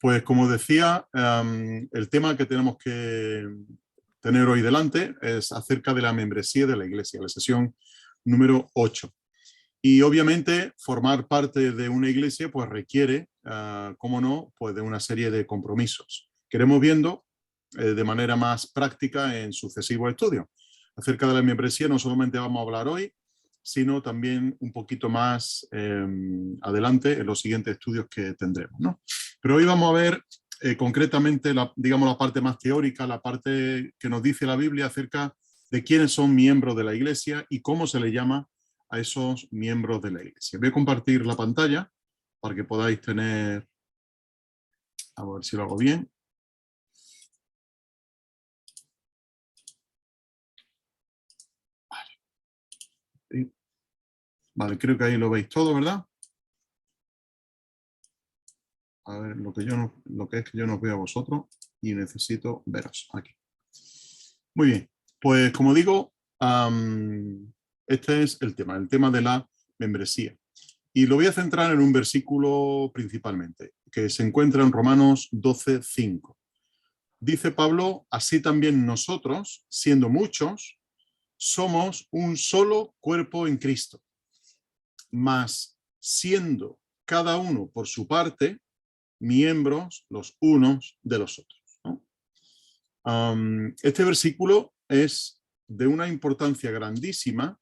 Pues como decía, el tema que tenemos que tener hoy delante es acerca de la membresía de la Iglesia, la sesión número 8. Y obviamente formar parte de una iglesia pues requiere, cómo no, pues de una serie de compromisos que iremos viendo de manera más práctica en sucesivos estudios. Acerca de la membresía no solamente vamos a hablar hoy, sino también un poquito más adelante en los siguientes estudios que tendremos, ¿no? Pero hoy vamos a ver concretamente, digamos, la parte más teórica, la parte que nos dice la Biblia acerca de quiénes son miembros de la iglesia y cómo se le llama a esos miembros de la iglesia. Voy a compartir la pantalla para que podáis tener, a ver si lo hago bien. Vale. Vale, creo que ahí lo veis todo, ¿verdad? A ver, lo que es que yo no veo a vosotros y necesito veros aquí. Muy bien, pues como digo, este es el tema de la membresía. Y lo voy a centrar en un versículo principalmente, que se encuentra en Romanos 12:5. Dice Pablo, así también nosotros, siendo muchos, somos un solo cuerpo en Cristo, mas siendo cada uno por su parte miembros los unos de los otros, ¿no? Este versículo es de una importancia grandísima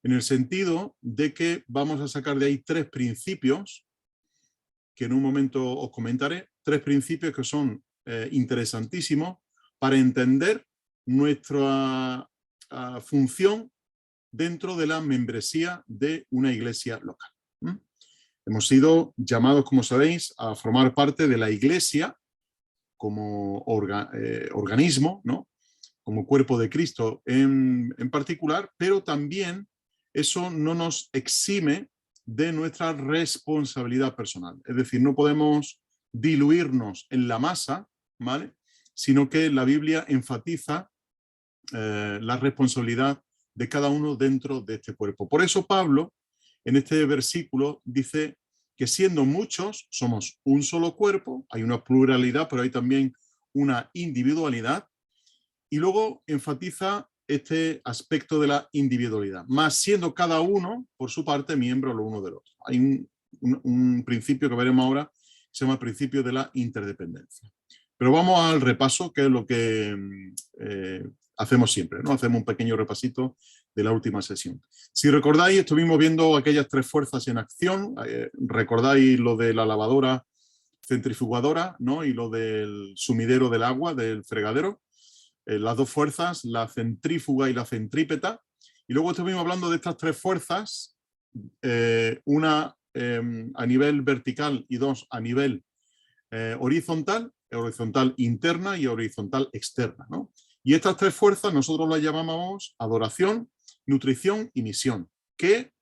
en el sentido de que vamos a sacar de ahí tres principios que en un momento os comentaré, tres principios que son interesantísimos para entender nuestra función dentro de la membresía de una iglesia local. Hemos sido llamados, como sabéis, a formar parte de la iglesia como organismo, ¿no? Como cuerpo de Cristo en particular, pero también eso no nos exime de nuestra responsabilidad personal. Es decir, no podemos diluirnos en la masa, ¿vale? Sino que la Biblia enfatiza la responsabilidad de cada uno dentro de este cuerpo. Por eso Pablo, en este versículo, dice que siendo muchos, somos un solo cuerpo, hay una pluralidad, pero hay también una individualidad, y luego enfatiza este aspecto de la individualidad, más siendo cada uno, por su parte, miembro lo uno del otro. Hay un principio que veremos ahora, que se llama el principio de la interdependencia. Pero vamos al repaso, que es lo que hacemos siempre, ¿no? Hacemos un pequeño repasito de la última sesión. Si recordáis, estuvimos viendo aquellas tres fuerzas en acción. Recordáis lo de la lavadora centrifugadora, ¿no? Y lo del sumidero del agua, del fregadero. Las dos fuerzas, la centrífuga y la centrípeta. Y luego estuvimos hablando de estas tres fuerzas, una a nivel vertical y dos a nivel horizontal interna y horizontal externa, ¿no? Y estas tres fuerzas nosotros las llamamos adoración, nutrición y misión, que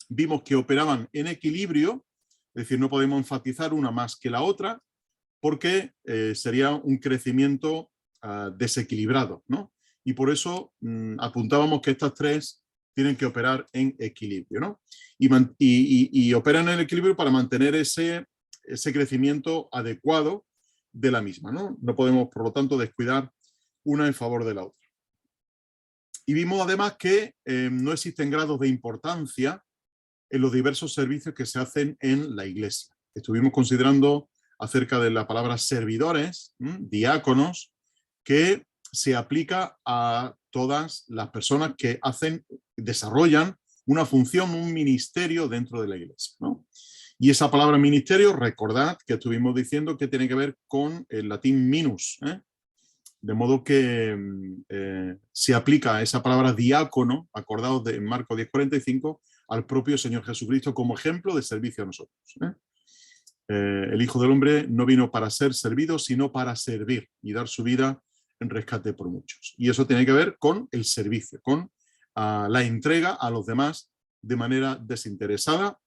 vimos que operaban en equilibrio, es decir, no podemos enfatizar una más que la otra, porque sería un crecimiento desequilibrado, ¿no? Y por eso apuntábamos que estas tres tienen que operar en equilibrio, ¿no? Y operan en equilibrio para mantener ese crecimiento adecuado de la misma, ¿no? No podemos, por lo tanto, descuidar una en favor de la otra. Y vimos además que no existen grados de importancia en los diversos servicios que se hacen en la iglesia. Estuvimos considerando acerca de la palabra servidores, diáconos, que se aplica a todas las personas que desarrollan una función, un ministerio dentro de la iglesia, ¿no? Y esa palabra ministerio, recordad que estuvimos diciendo que tiene que ver con el latín minus, ¿eh? De modo que se aplica esa palabra diácono, acordados en Marcos 10:45, al propio Señor Jesucristo como ejemplo de servicio a nosotros, ¿eh? El Hijo del Hombre no vino para ser servido, sino para servir y dar su vida en rescate por muchos. Y eso tiene que ver con el servicio, con la entrega a los demás de manera desinteresada,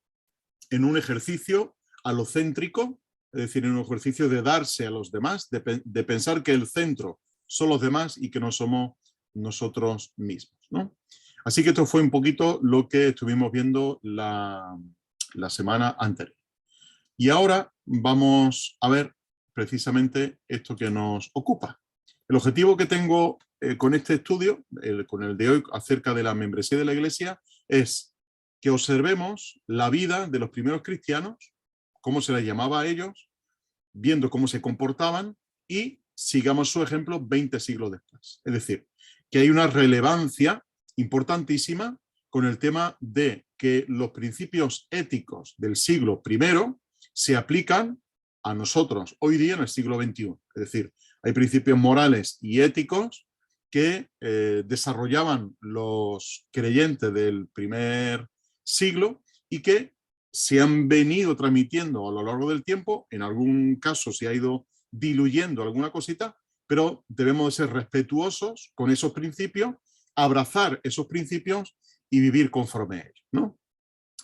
en un ejercicio alocéntrico, es decir, en un ejercicio de darse a los demás, de pensar que el centro son los demás y que no somos nosotros mismos, ¿no? Así que esto fue un poquito lo que estuvimos viendo la semana anterior. Y ahora vamos a ver precisamente esto que nos ocupa. El objetivo que tengo con este estudio, con el de hoy acerca de la membresía de la Iglesia, es que observemos la vida de los primeros cristianos, cómo se les llamaba a ellos, viendo cómo se comportaban y sigamos su ejemplo 20 siglos después. Es decir, que hay una relevancia importantísima con el tema de que los principios éticos del siglo I se aplican a nosotros hoy día en el siglo XXI. Es decir, hay principios morales y éticos que desarrollaban los creyentes del primer siglo y que se han venido transmitiendo a lo largo del tiempo. En algún caso se ha ido diluyendo alguna cosita, pero debemos de ser respetuosos con esos principios, abrazar esos principios y vivir conforme a ellos, ¿no?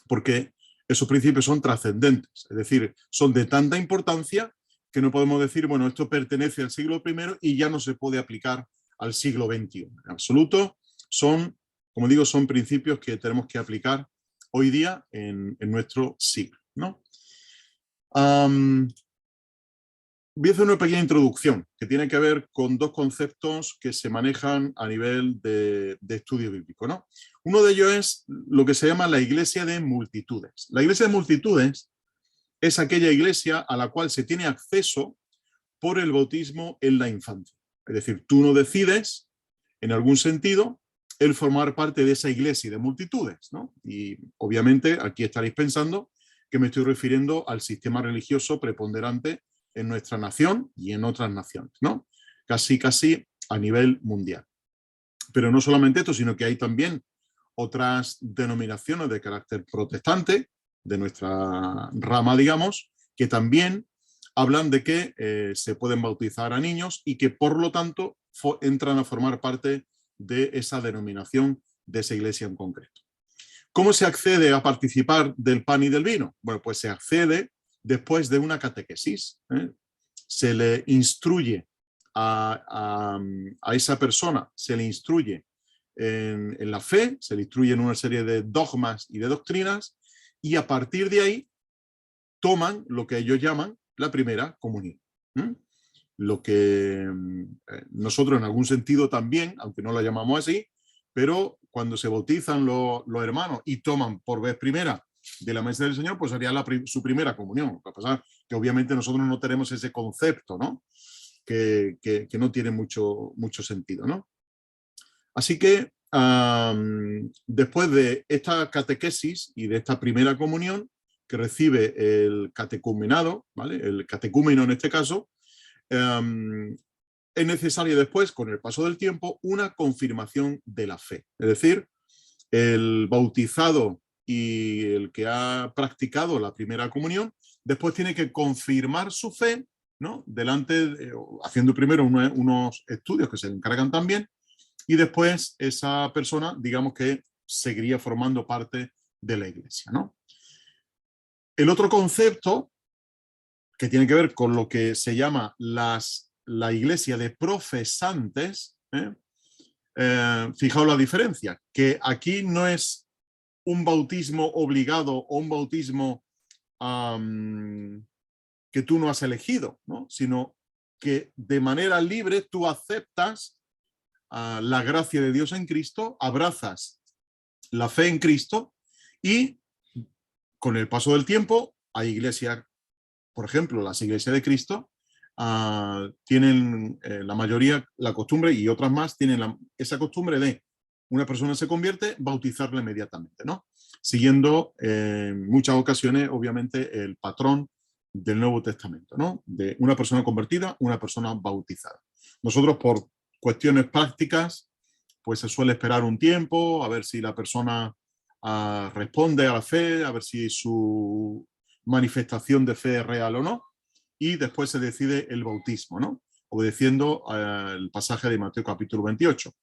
Porque esos principios son trascendentes, es decir, son de tanta importancia que no podemos decir, bueno, esto pertenece al siglo I y ya no se puede aplicar al siglo XXI. En absoluto, son, como digo, son principios que tenemos que aplicar hoy día en nuestro siglo, ¿no? Voy a hacer una pequeña introducción que tiene que ver con dos conceptos que se manejan a nivel de estudio bíblico, ¿no? Uno de ellos es lo que se llama la iglesia de multitudes. La iglesia de multitudes es aquella iglesia a la cual se tiene acceso por el bautismo en la infancia. Es decir, tú no decides, en algún sentido, el formar parte de esa iglesia de multitudes, ¿no? Y obviamente aquí estaréis pensando que me estoy refiriendo al sistema religioso preponderante en nuestra nación y en otras naciones, ¿no? Casi a nivel mundial. Pero no solamente esto, sino que hay también otras denominaciones de carácter protestante, de nuestra rama, digamos, que también hablan de que se pueden bautizar a niños y que por lo tanto entran a formar parte de esa denominación, de esa iglesia en concreto. ¿Cómo se accede a participar del pan y del vino? Bueno, pues se accede después de una catequesis. Se le instruye a esa persona, se le instruye en la fe, se le instruye en una serie de dogmas y de doctrinas, y a partir de ahí toman lo que ellos llaman la primera comunión. Lo que nosotros en algún sentido también, aunque no la llamamos así, pero cuando se bautizan los hermanos y toman por vez primera de la mesa del Señor, pues sería su primera comunión. Lo que pasa es que obviamente nosotros no tenemos ese concepto, ¿no? Que no tiene mucho sentido, ¿no? Así que después de esta catequesis y de esta primera comunión que recibe el catecumenado, ¿vale? El catecúmeno en este caso, es necesaria después, con el paso del tiempo, una confirmación de la fe. Es decir, el bautizado y el que ha practicado la primera comunión, después tiene que confirmar su fe, ¿no? Haciendo primero unos estudios que se le encargan también, y después esa persona, digamos que seguiría formando parte de la iglesia, ¿no? El otro concepto que tiene que ver con lo que se llama la iglesia de profesantes, fijaos la diferencia, que aquí no es un bautismo obligado o un bautismo que tú no has elegido, ¿no? Sino que de manera libre tú aceptas la gracia de Dios en Cristo, abrazas la fe en Cristo y con el paso del tiempo hay iglesias, por ejemplo, las iglesias de Cristo, tienen la mayoría la costumbre y otras más tienen esa costumbre de una persona se convierte, bautizarla inmediatamente, ¿no? Siguiendo en muchas ocasiones, obviamente, el patrón del Nuevo Testamento, ¿no? De una persona convertida, una persona bautizada. Nosotros, por cuestiones prácticas, pues se suele esperar un tiempo, a ver si la persona responde a la fe, a ver si su manifestación de fe es real o no, y después se decide el bautismo, ¿no? Obedeciendo al pasaje de Mateo capítulo 28,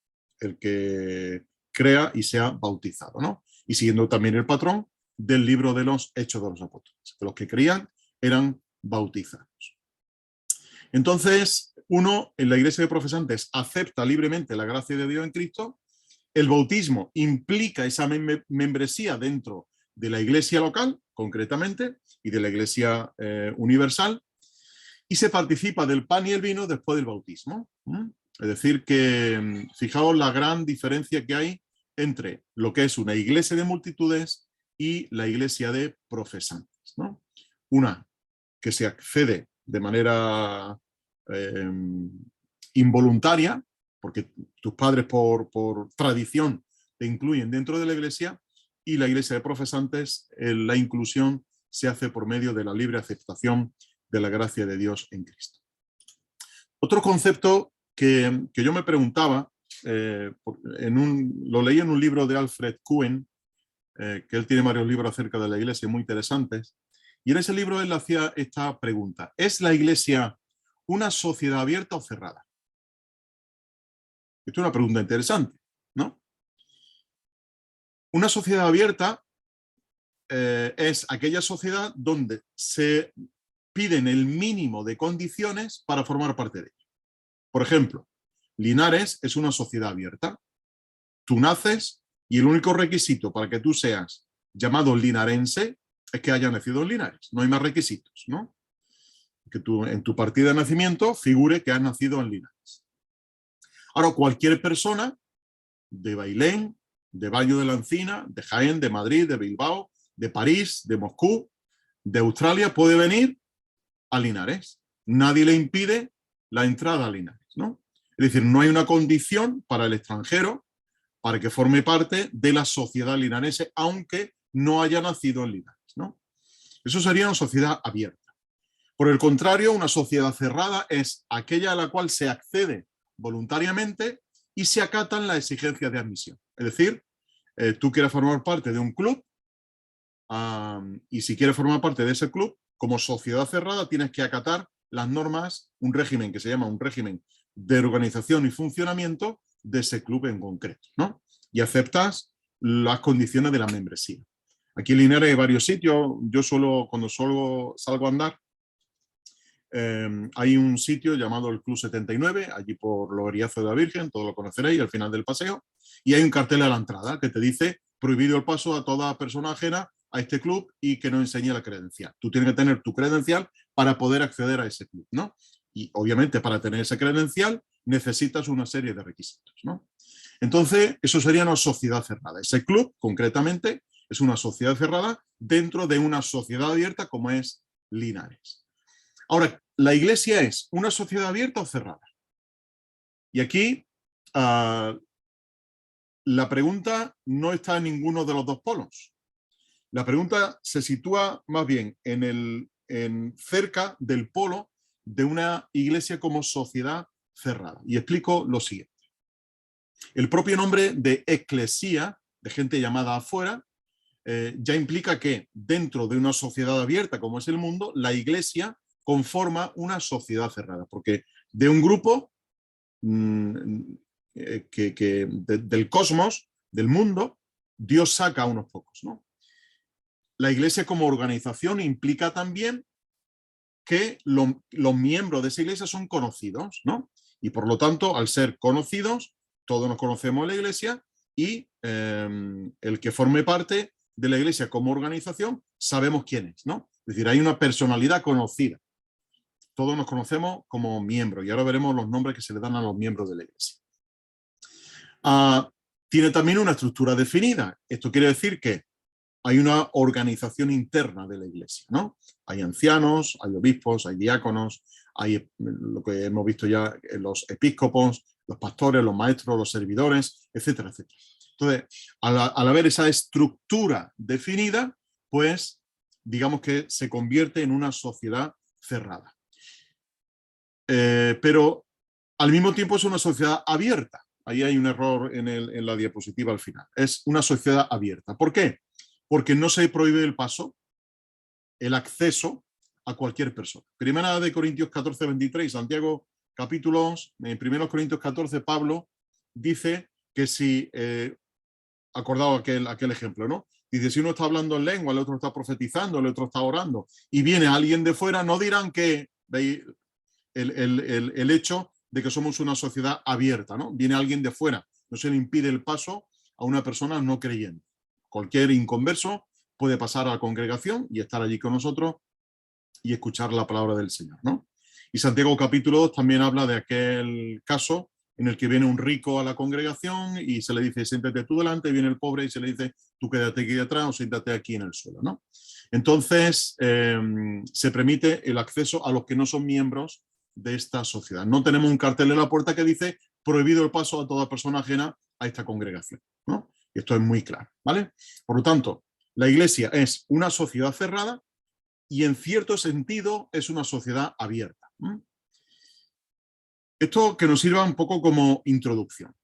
el que crea y sea bautizado, ¿no? Y siguiendo también el patrón del libro de los Hechos de los Apóstoles, que los que creían eran bautizados. Entonces, uno en la iglesia de profesantes acepta libremente la gracia de Dios en Cristo. El bautismo implica esa membresía dentro de la iglesia local, concretamente, y de la iglesia universal. y se participa del pan y el vino después del bautismo. Es decir, que fijaos la gran diferencia que hay entre lo que es una iglesia de multitudes y la iglesia de profesantes, ¿no? Una que se accede de manera involuntaria, porque tus padres por tradición te incluyen dentro de la iglesia, y la iglesia de profesantes, la inclusión se hace por medio de la libre aceptación de la gracia de Dios en Cristo. Otro concepto que yo me preguntaba, lo leí en un libro de Alfred Cohen, que él tiene varios libros acerca de la iglesia muy interesantes, y en ese libro él hacía esta pregunta: ¿es la iglesia una sociedad abierta o cerrada? Esto es una pregunta interesante, ¿no? Una sociedad abierta es aquella sociedad donde se piden el mínimo de condiciones para formar parte de ella. Por ejemplo, Linares es una sociedad abierta. Tú naces y el único requisito para que tú seas llamado linarense es que hayas nacido en Linares. No hay más requisitos, ¿no? Que tú en tu partida de nacimiento figure que has nacido en Linares. Ahora, cualquier persona de Bailén, de Baño de la Encina, de Jaén, de Madrid, de Bilbao, de París, de Moscú, de Australia, puede venir a Linares. Nadie le impide la entrada a Linares, ¿no? Es decir, no hay una condición para el extranjero para que forme parte de la sociedad linarense, aunque no haya nacido en Linares, ¿no? Eso sería una sociedad abierta. Por el contrario, una sociedad cerrada es aquella a la cual se accede voluntariamente y se acatan las exigencias de admisión. Es decir, tú quieres formar parte de un club y si quieres formar parte de ese club, como sociedad cerrada tienes que acatar las normas, un régimen que se llama un régimen de organización y funcionamiento de ese club en concreto, ¿no? Y aceptas las condiciones de la membresía. Aquí en Linares hay varios sitios. Yo cuando solo salgo a andar, hay un sitio llamado el Club 79, allí por los Eriazos de la Virgen, todos lo conoceréis, al final del paseo, y hay un cartel a la entrada que te dice: prohibido el paso a toda persona ajena a este club y que no enseñe la credencial. Tú tienes que tener tu credencial para poder acceder a ese club, ¿no? Y obviamente para tener esa credencial necesitas una serie de requisitos, ¿no? Entonces, eso sería una sociedad cerrada. Ese club, concretamente, es una sociedad cerrada dentro de una sociedad abierta como es Linares. Ahora, ¿la iglesia es una sociedad abierta o cerrada? Y aquí la pregunta no está en ninguno de los dos polos. La pregunta se sitúa más bien cerca del polo de una iglesia como sociedad cerrada. Y explico lo siguiente. El propio nombre de eclesía, de gente llamada afuera, ya implica que dentro de una sociedad abierta como es el mundo, la iglesia conforma una sociedad cerrada, porque de un grupo del cosmos, del mundo, Dios saca a unos pocos, ¿no? La iglesia como organización implica también que los miembros de esa iglesia son conocidos, ¿no? Y por lo tanto, al ser conocidos, todos nos conocemos en la iglesia y el que forme parte de la iglesia como organización sabemos quién es, ¿no? Es decir, hay una personalidad conocida. Todos nos conocemos como miembros y ahora veremos los nombres que se le dan a los miembros de la iglesia. Tiene también una estructura definida. Esto quiere decir que hay una organización interna de la iglesia, ¿no? Hay ancianos, hay obispos, hay diáconos, hay lo que hemos visto ya, los episcopos, los pastores, los maestros, los servidores, etcétera, etcétera. Entonces, al haber esa estructura definida, pues digamos que se convierte en una sociedad cerrada. Pero al mismo tiempo es una sociedad abierta. Ahí hay un error en la diapositiva al final. Es una sociedad abierta. ¿Por qué? Porque no se prohíbe el paso, el acceso a cualquier persona. Primera de Corintios 14, 23, Santiago capítulos, en 1 Corintios 14, Pablo dice que si, acordado aquel ejemplo, ¿no? Dice, si uno está hablando en lengua, el otro está profetizando, el otro está orando, y viene alguien de fuera, no dirán que, ¿veis? El hecho de que somos una sociedad abierta, ¿no? Viene alguien de fuera, no se le impide el paso a una persona no creyente. Cualquier inconverso puede pasar a la congregación y estar allí con nosotros y escuchar la palabra del Señor, ¿no? Y Santiago capítulo 2 también habla de aquel caso en el que viene un rico a la congregación y se le dice, siéntate tú delante, y viene el pobre y se le dice, tú quédate aquí detrás o siéntate aquí en el suelo, ¿no? Entonces, se permite el acceso a los que no son miembros de esta sociedad. No tenemos un cartel en la puerta que dice, prohibido el paso a toda persona ajena a esta congregación, ¿no? Y esto es muy claro, ¿vale? Por lo tanto, la Iglesia es una sociedad cerrada y en cierto sentido es una sociedad abierta. Esto que nos sirva un poco como introducción.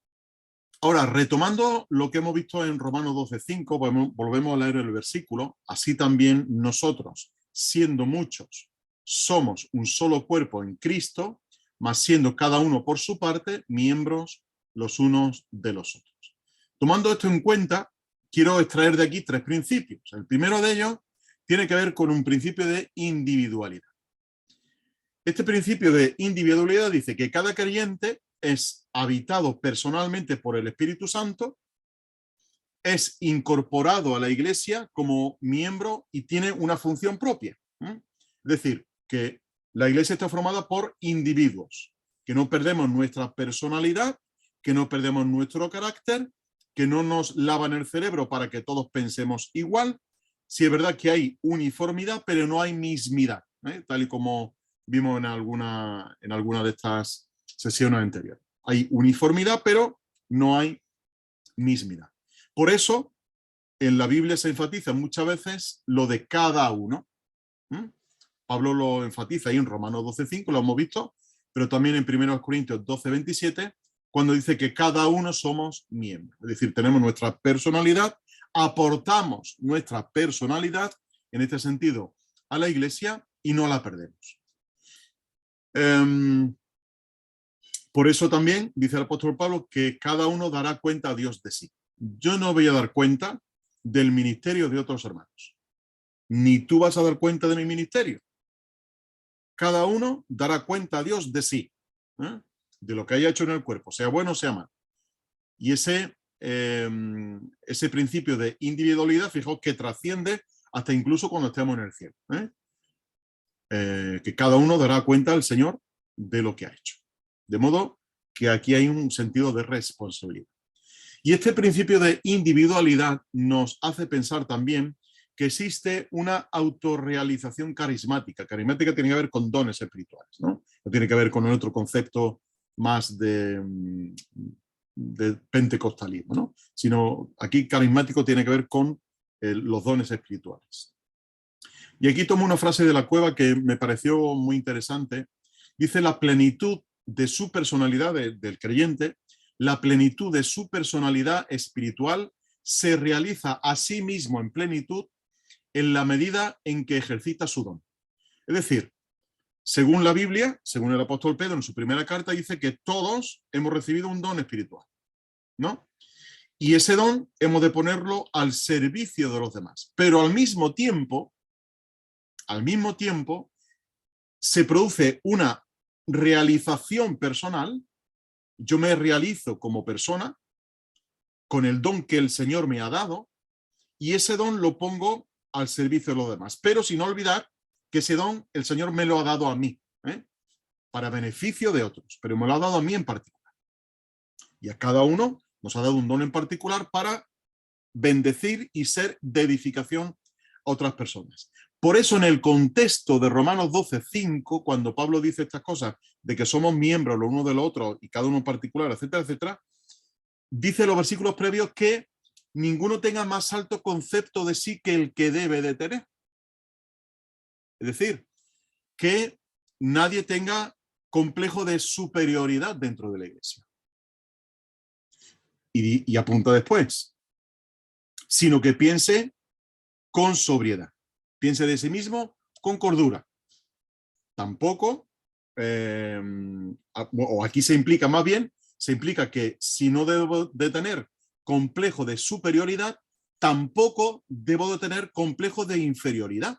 Ahora, retomando lo que hemos visto en Romanos 12:5, volvemos a leer el versículo. Así también nosotros, siendo muchos, somos un solo cuerpo en Cristo, mas siendo cada uno por su parte miembros los unos de los otros. Tomando esto en cuenta, quiero extraer de aquí 3 principios. El primero de ellos tiene que ver con un principio de individualidad. Este principio de individualidad dice que cada creyente es habitado personalmente por el Espíritu Santo, es incorporado a la Iglesia como miembro y tiene una función propia. Es decir, que la Iglesia está formada por individuos, que no perdemos nuestra personalidad, que no perdemos nuestro carácter, que no nos lavan el cerebro para que todos pensemos igual. Sí es verdad que hay uniformidad, pero no hay mismidad, tal y como vimos en alguna de estas sesiones anteriores. Hay uniformidad, pero no hay mismidad. Por eso, en la Biblia se enfatiza muchas veces lo de cada uno. Pablo lo enfatiza ahí en Romanos 12:5, lo hemos visto, pero también en 1 Corintios 12:27, cuando dice que cada uno somos miembros. Es decir, tenemos nuestra personalidad, aportamos nuestra personalidad, en este sentido, a la Iglesia y no la perdemos. Por eso también dice el apóstol Pablo que cada uno dará cuenta a Dios de sí. Yo no voy a dar cuenta del ministerio de otros hermanos, ni tú vas a dar cuenta de mi ministerio. Cada uno dará cuenta a Dios de sí, de lo que haya hecho en el cuerpo, sea bueno o sea malo. Y ese principio de individualidad, fijaos que trasciende hasta incluso cuando estemos en el cielo. Que cada uno dará cuenta al Señor de lo que ha hecho. De modo que aquí hay un sentido de responsabilidad. Y este principio de individualidad nos hace pensar también que existe una autorrealización carismática. Carismática tiene que ver con dones espirituales, ¿no? No tiene que ver con otro concepto más de pentecostalismo, ¿no? Sino aquí carismático tiene que ver con los dones espirituales. Y aquí tomo una frase de la Cueva que me pareció muy interesante. Dice: la plenitud de su personalidad del creyente, la plenitud de su personalidad espiritual se realiza a sí mismo en plenitud en la medida en que ejercita su don. Es decir, según la Biblia, según el apóstol Pedro en su primera carta, dice que todos hemos recibido un don espiritual, ¿no? Y ese don hemos de ponerlo al servicio de los demás. Pero al mismo tiempo, se produce una realización personal. Yo me realizo como persona con el don que el Señor me ha dado y ese don lo pongo al servicio de los demás. Pero sin olvidar que ese don el Señor me lo ha dado a mí, para beneficio de otros, pero me lo ha dado a mí en particular. Y a cada uno nos ha dado un don en particular para bendecir y ser de edificación a otras personas. Por eso en el contexto de Romanos 12:5, cuando Pablo dice estas cosas de que somos miembros los unos de los otros y cada uno en particular, etcétera, etcétera, dice en los versículos previos que ninguno tenga más alto concepto de sí que el que debe de tener. Es decir, que nadie tenga complejo de superioridad dentro de la iglesia. Y apunta después, sino que piense con sobriedad. Piense de sí mismo con cordura. Tampoco, o aquí se implica más bien, se implica que si no debo de tener complejo de superioridad, tampoco debo de tener complejo de inferioridad.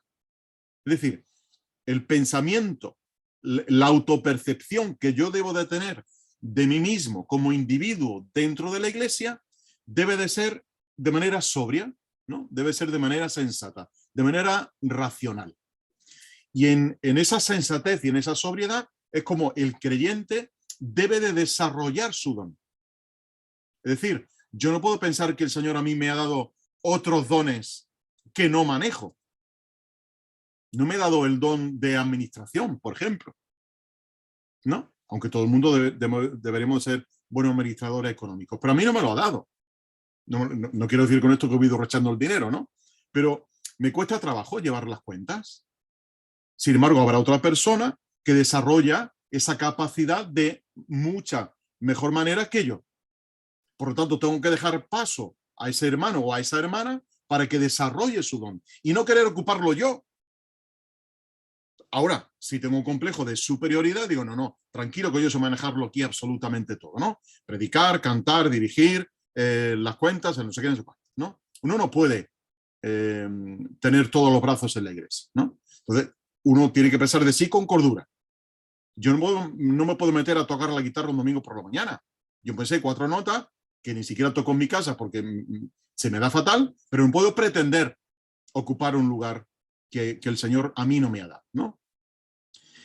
Es decir, el pensamiento, la autopercepción que yo debo de tener de mí mismo como individuo dentro de la iglesia debe de ser de manera sobria, ¿no? Debe ser de manera sensata, de manera racional. Y en esa sensatez y en esa sobriedad es como el creyente debe de desarrollar su don. Es decir, yo no puedo pensar que el Señor a mí me ha dado otros dones que no manejo. No me ha dado el don de administración, por ejemplo, ¿no? Aunque todo el mundo deberíamos ser buenos administradores económicos, pero a mí no me lo ha dado. No quiero decir con esto que he ido rechazando el dinero, ¿no? Pero me cuesta trabajo llevar las cuentas. Sin embargo, habrá otra persona que desarrolla esa capacidad de mucha mejor manera que yo. Por lo tanto, tengo que dejar paso a ese hermano o a esa hermana para que desarrolle su don y no querer ocuparlo yo. Ahora, si tengo un complejo de superioridad, digo, no, tranquilo que yo sé manejarlo aquí absolutamente todo, ¿no? Predicar, cantar, dirigir, las cuentas, no sé qué, no sé cuánto, ¿no? Uno no puede tener todos los brazos en la iglesia, ¿no? Entonces, uno tiene que pensar de sí con cordura. Yo no me puedo meter a tocar la guitarra un domingo por la mañana. Yo pensé 4 notas que ni siquiera toco en mi casa porque se me da fatal, pero no puedo pretender ocupar un lugar que el Señor a mí no me ha dado, ¿no?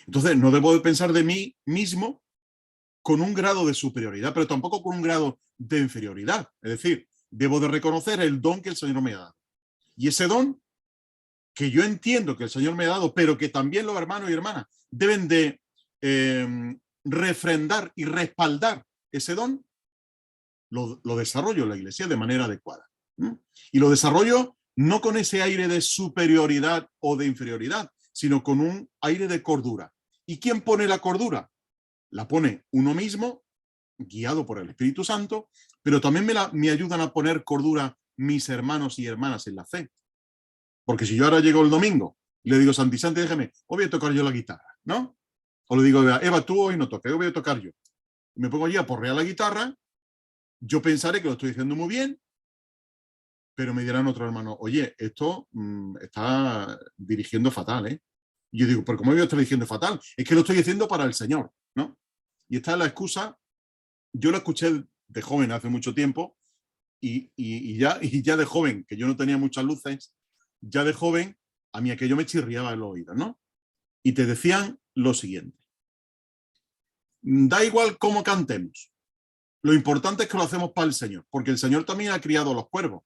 Entonces, no debo de pensar de mí mismo con un grado de superioridad, pero tampoco con un grado de inferioridad. Es decir, debo de reconocer el don que el Señor me ha dado. Y ese don que yo entiendo que el Señor me ha dado, pero que también los hermanos y hermanas deben de refrendar y respaldar ese don, lo desarrollo en la iglesia de manera adecuada. Y lo desarrollo no con ese aire de superioridad o de inferioridad, sino con un aire de cordura. ¿Y quién pone la cordura? La pone uno mismo, guiado por el Espíritu Santo, pero también me ayudan a poner cordura mis hermanos y hermanas en la fe. Porque si yo ahora llego el domingo y le digo, Santi, déjame, hoy voy a tocar yo la guitarra, ¿no? O le digo, Eva, tú hoy no toques, hoy voy a tocar yo. Y me pongo allí a porrear la guitarra, yo pensaré que lo estoy diciendo muy bien, pero me dirán otro hermano, oye, esto está dirigiendo fatal, ¿eh? Y yo digo, ¿pero cómo voy a estar dirigiendo fatal? Es que lo estoy diciendo para el Señor, ¿no? Y esta es la excusa, yo la escuché de joven hace mucho tiempo, y ya de joven, que yo no tenía muchas luces, ya de joven, a mí aquello me chirriaba el oído, ¿no? Y te decían lo siguiente, da igual cómo cantemos, lo importante es que lo hacemos para el Señor, porque el Señor también ha criado a los cuervos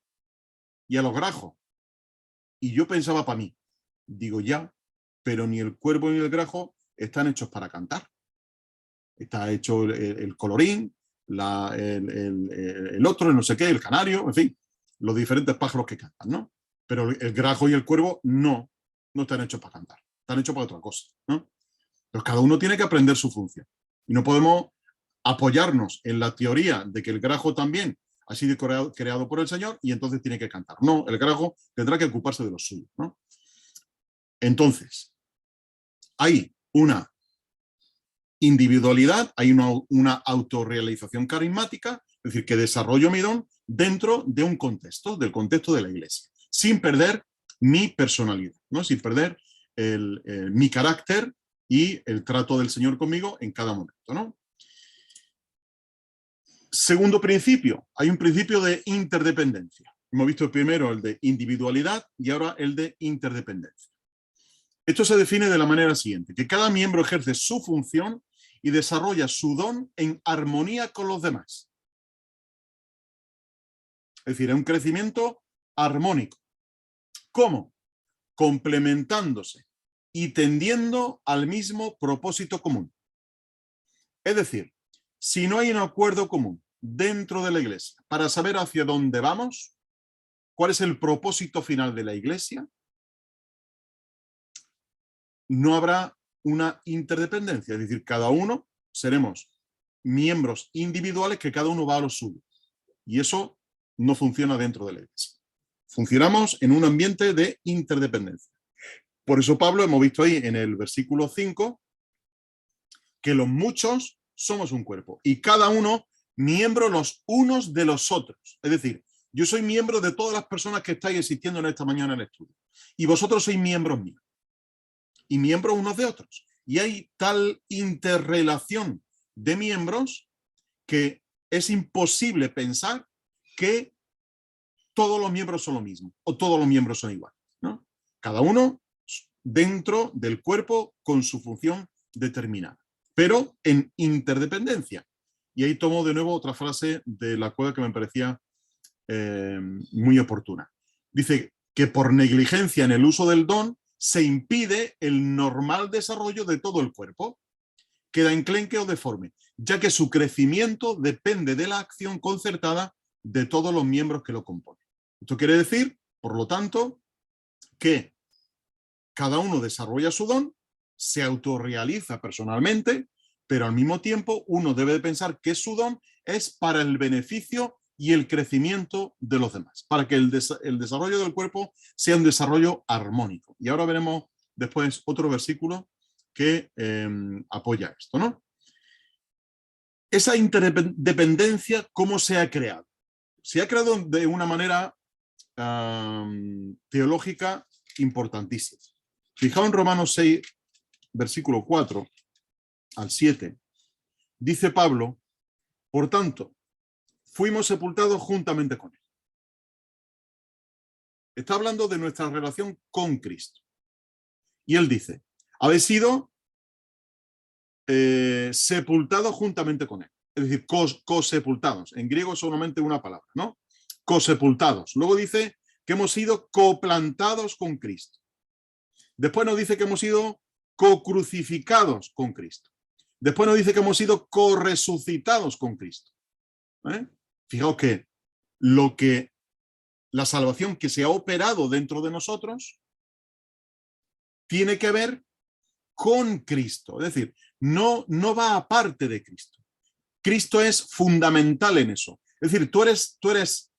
y a los grajos. Y yo pensaba para mí, digo ya, pero ni el cuervo ni el grajo están hechos para cantar. Está hecho el colorín, el otro, el no sé qué, el canario, en fin, los diferentes pájaros que cantan, ¿no? Pero el grajo y el cuervo no están hechos para cantar, están hechos para otra cosa, ¿no? Pero cada uno tiene que aprender su función. Y no podemos apoyarnos en la teoría de que el grajo también ha sido creado por el Señor y entonces tiene que cantar. No, el grajo tendrá que ocuparse de lo suyo, ¿no? Entonces, hay una individualidad, hay una autorrealización carismática, es decir, que desarrollo mi don dentro de un contexto, del contexto de la iglesia, sin perder mi personalidad, ¿no? Sin perder mi carácter y el trato del Señor conmigo en cada momento, ¿no? Segundo principio, hay un principio de interdependencia. Hemos visto primero el de individualidad y ahora el de interdependencia. Esto se define de la manera siguiente, que cada miembro ejerce su función y desarrolla su don en armonía con los demás. Es decir, es un crecimiento armónico. ¿Cómo? Complementándose y tendiendo al mismo propósito común. Es decir, si no hay un acuerdo común dentro de la iglesia para saber hacia dónde vamos, cuál es el propósito final de la iglesia, no habrá una interdependencia. Es decir, cada uno seremos miembros individuales que cada uno va a lo suyo. Y eso no funciona dentro de la iglesia. Funcionamos en un ambiente de interdependencia. Por eso Pablo, hemos visto ahí en el versículo 5, que los muchos somos un cuerpo y cada uno miembro los unos de los otros. Es decir, yo soy miembro de todas las personas que estáis existiendo en esta mañana en el estudio. Y vosotros sois miembros míos. Y miembros unos de otros. Y hay tal interrelación de miembros que es imposible pensar que todos los miembros son lo mismo o todos los miembros son iguales, ¿no? Cada uno dentro del cuerpo con su función determinada. pero en interdependencia. Y ahí tomo de nuevo otra frase de la Cueva que me parecía muy oportuna. Dice que por negligencia en el uso del don se impide el normal desarrollo de todo el cuerpo. Queda enclenque o deforme, ya que su crecimiento depende de la acción concertada de todos los miembros que lo componen. Esto quiere decir, por lo tanto, que cada uno desarrolla su don, se autorrealiza personalmente, pero al mismo tiempo uno debe de pensar que su don es para el beneficio y el crecimiento de los demás, para que el desarrollo del cuerpo sea un desarrollo armónico. Y ahora veremos después otro versículo que apoya esto, ¿no? Esa interdependencia, ¿cómo se ha creado? Se ha creado de una manera teológica importantísima. Fijaos en Romanos 6, versículo 4 al 7, dice Pablo, por tanto, fuimos sepultados juntamente con él. Está hablando de nuestra relación con Cristo. Y él dice, habéis sido sepultados juntamente con él. Es decir, cosepultados. En griego es solamente una palabra, ¿no? Cosepultados. Luego dice que hemos sido coplantados con Cristo. Después nos dice que hemos sido cocrucificados con Cristo. Después nos dice que hemos sido corresucitados con Cristo. Fijaos que la salvación que se ha operado dentro de nosotros tiene que ver con Cristo. Es decir, no va aparte de Cristo. Cristo es fundamental en eso. Es decir, tú eres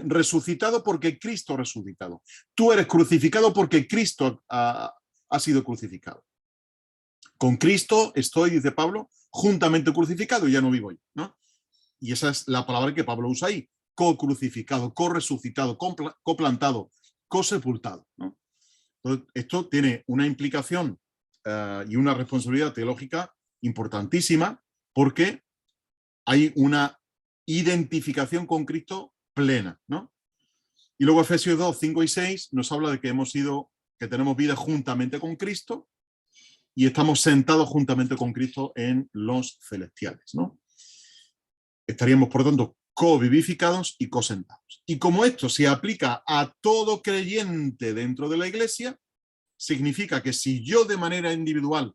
resucitado porque Cristo ha resucitado. Tú eres crucificado porque Cristo ha sido crucificado. Con Cristo estoy, dice Pablo, juntamente crucificado y ya no vivo yo, ¿no? Y esa es la palabra que Pablo usa ahí. Co-crucificado, co-resucitado, coplantado, co-sepultado, ¿no? Entonces, esto tiene una implicación y una responsabilidad teológica importantísima porque hay una identificación con Cristo plena, ¿no? Y luego Efesios 2, 5 y 6 nos habla de que tenemos vida juntamente con Cristo y estamos sentados juntamente con Cristo en los celestiales, ¿no? Estaríamos, por tanto, co-vivificados y co-sentados. Y como esto se aplica a todo creyente dentro de la iglesia, significa que si yo de manera individual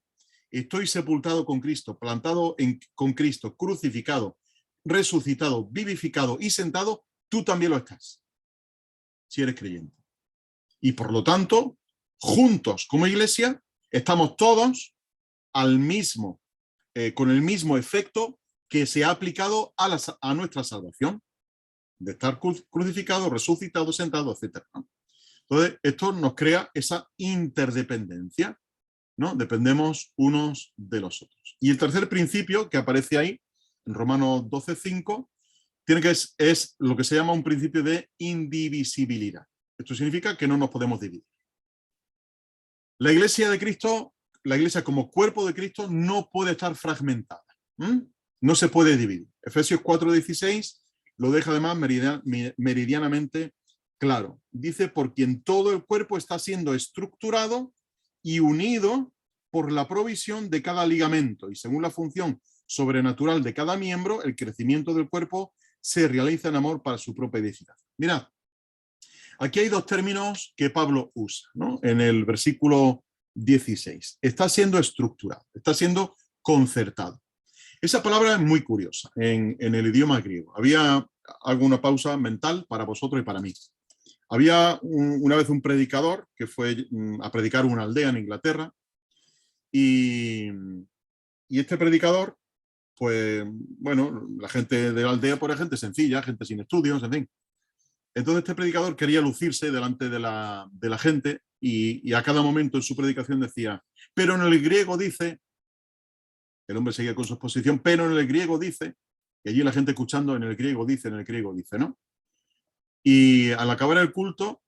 estoy sepultado con Cristo, plantado con Cristo, crucificado, resucitado, vivificado y sentado, tú también lo estás, si eres creyente. Y por lo tanto, juntos como iglesia, estamos todos con el mismo efecto que se ha aplicado a nuestra salvación, de estar crucificado, resucitado, sentado, etc. Entonces, esto nos crea esa interdependencia, ¿no? Dependemos unos de los otros. Y el tercer principio que aparece ahí, en Romanos 12:5, es lo que se llama un principio de indivisibilidad. Esto significa que no nos podemos dividir. La iglesia de Cristo, la iglesia como cuerpo de Cristo, no puede estar fragmentada. No se puede dividir. Efesios 4:16 lo deja además meridianamente claro. Dice, por quien todo el cuerpo está siendo estructurado y unido por la provisión de cada ligamento y según la función sobrenatural de cada miembro, el crecimiento del cuerpo se realiza en amor para su propia edificación. Mirad, aquí hay dos términos que Pablo usa, ¿no? En el versículo 16. Está siendo estructurado, está siendo concertado. Esa palabra es muy curiosa en el idioma griego. Hago una pausa mental para vosotros y para mí. Había una vez un predicador que fue a predicar una aldea en Inglaterra y este predicador, pues, bueno, la gente de la aldea, pues, era gente sencilla, gente sin estudios, en fin. Entonces este predicador quería lucirse delante de la gente y a cada momento en su predicación decía, pero en el griego dice, el hombre seguía con su exposición, pero en el griego dice, y allí la gente escuchando en el griego dice, ¿no? Y al acabar el culto,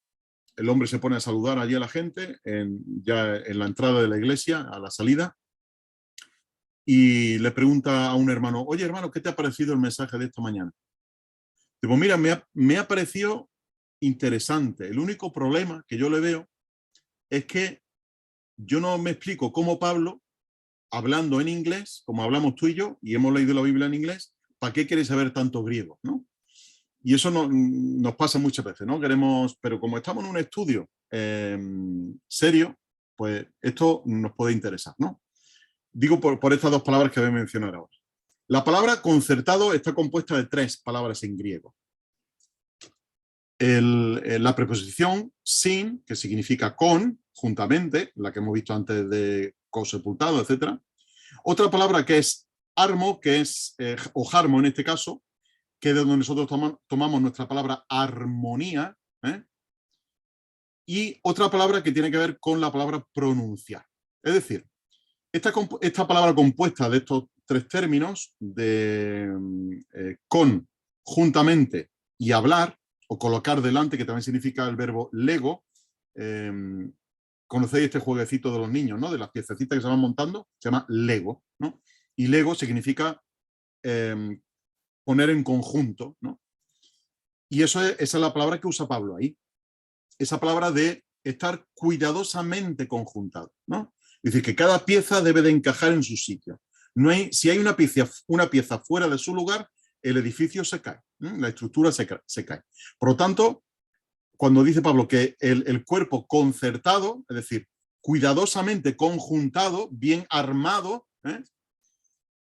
el hombre se pone a saludar allí a la gente, ya en la entrada de la iglesia, a la salida, y le pregunta a un hermano, oye hermano, ¿qué te ha parecido el mensaje de esta mañana? Digo, mira, me ha parecido interesante. El único problema que yo le veo es que yo no me explico cómo Pablo hablando en inglés, como hablamos tú y yo, y hemos leído la Biblia en inglés, ¿para qué quieres saber tanto griego, ¿no? Y eso nos pasa muchas veces, ¿no? Queremos, pero como estamos en un estudio serio, pues esto nos puede interesar, ¿no? Digo por estas dos palabras que voy a mencionar ahora. La palabra concertado está compuesta de 3 palabras en griego. La preposición sin, que significa con, juntamente, la que hemos visto antes de cosepultado, etc. Otra palabra que es armo, que es, o jarmo en este caso, que es de donde nosotros tomamos nuestra palabra armonía, ¿eh? Y otra palabra que tiene que ver con la palabra pronunciar. Es decir, esta palabra compuesta de estos 3 términos, de con, juntamente y hablar, o colocar delante, que también significa el verbo lego. Conocéis este jueguecito de los niños, ¿no? De las piececitas que se van montando, se llama lego, ¿no? Y lego significa poner en conjunto, ¿no? Y esa es la palabra que usa Pablo ahí. Esa palabra de estar cuidadosamente conjuntado, ¿no? Es decir, que cada pieza debe de encajar en su sitio. Si hay una pieza fuera de su lugar, el edificio se cae, ¿eh? La estructura se cae. Por lo tanto, cuando dice Pablo que el cuerpo concertado, es decir, cuidadosamente conjuntado, bien armado, ¿eh?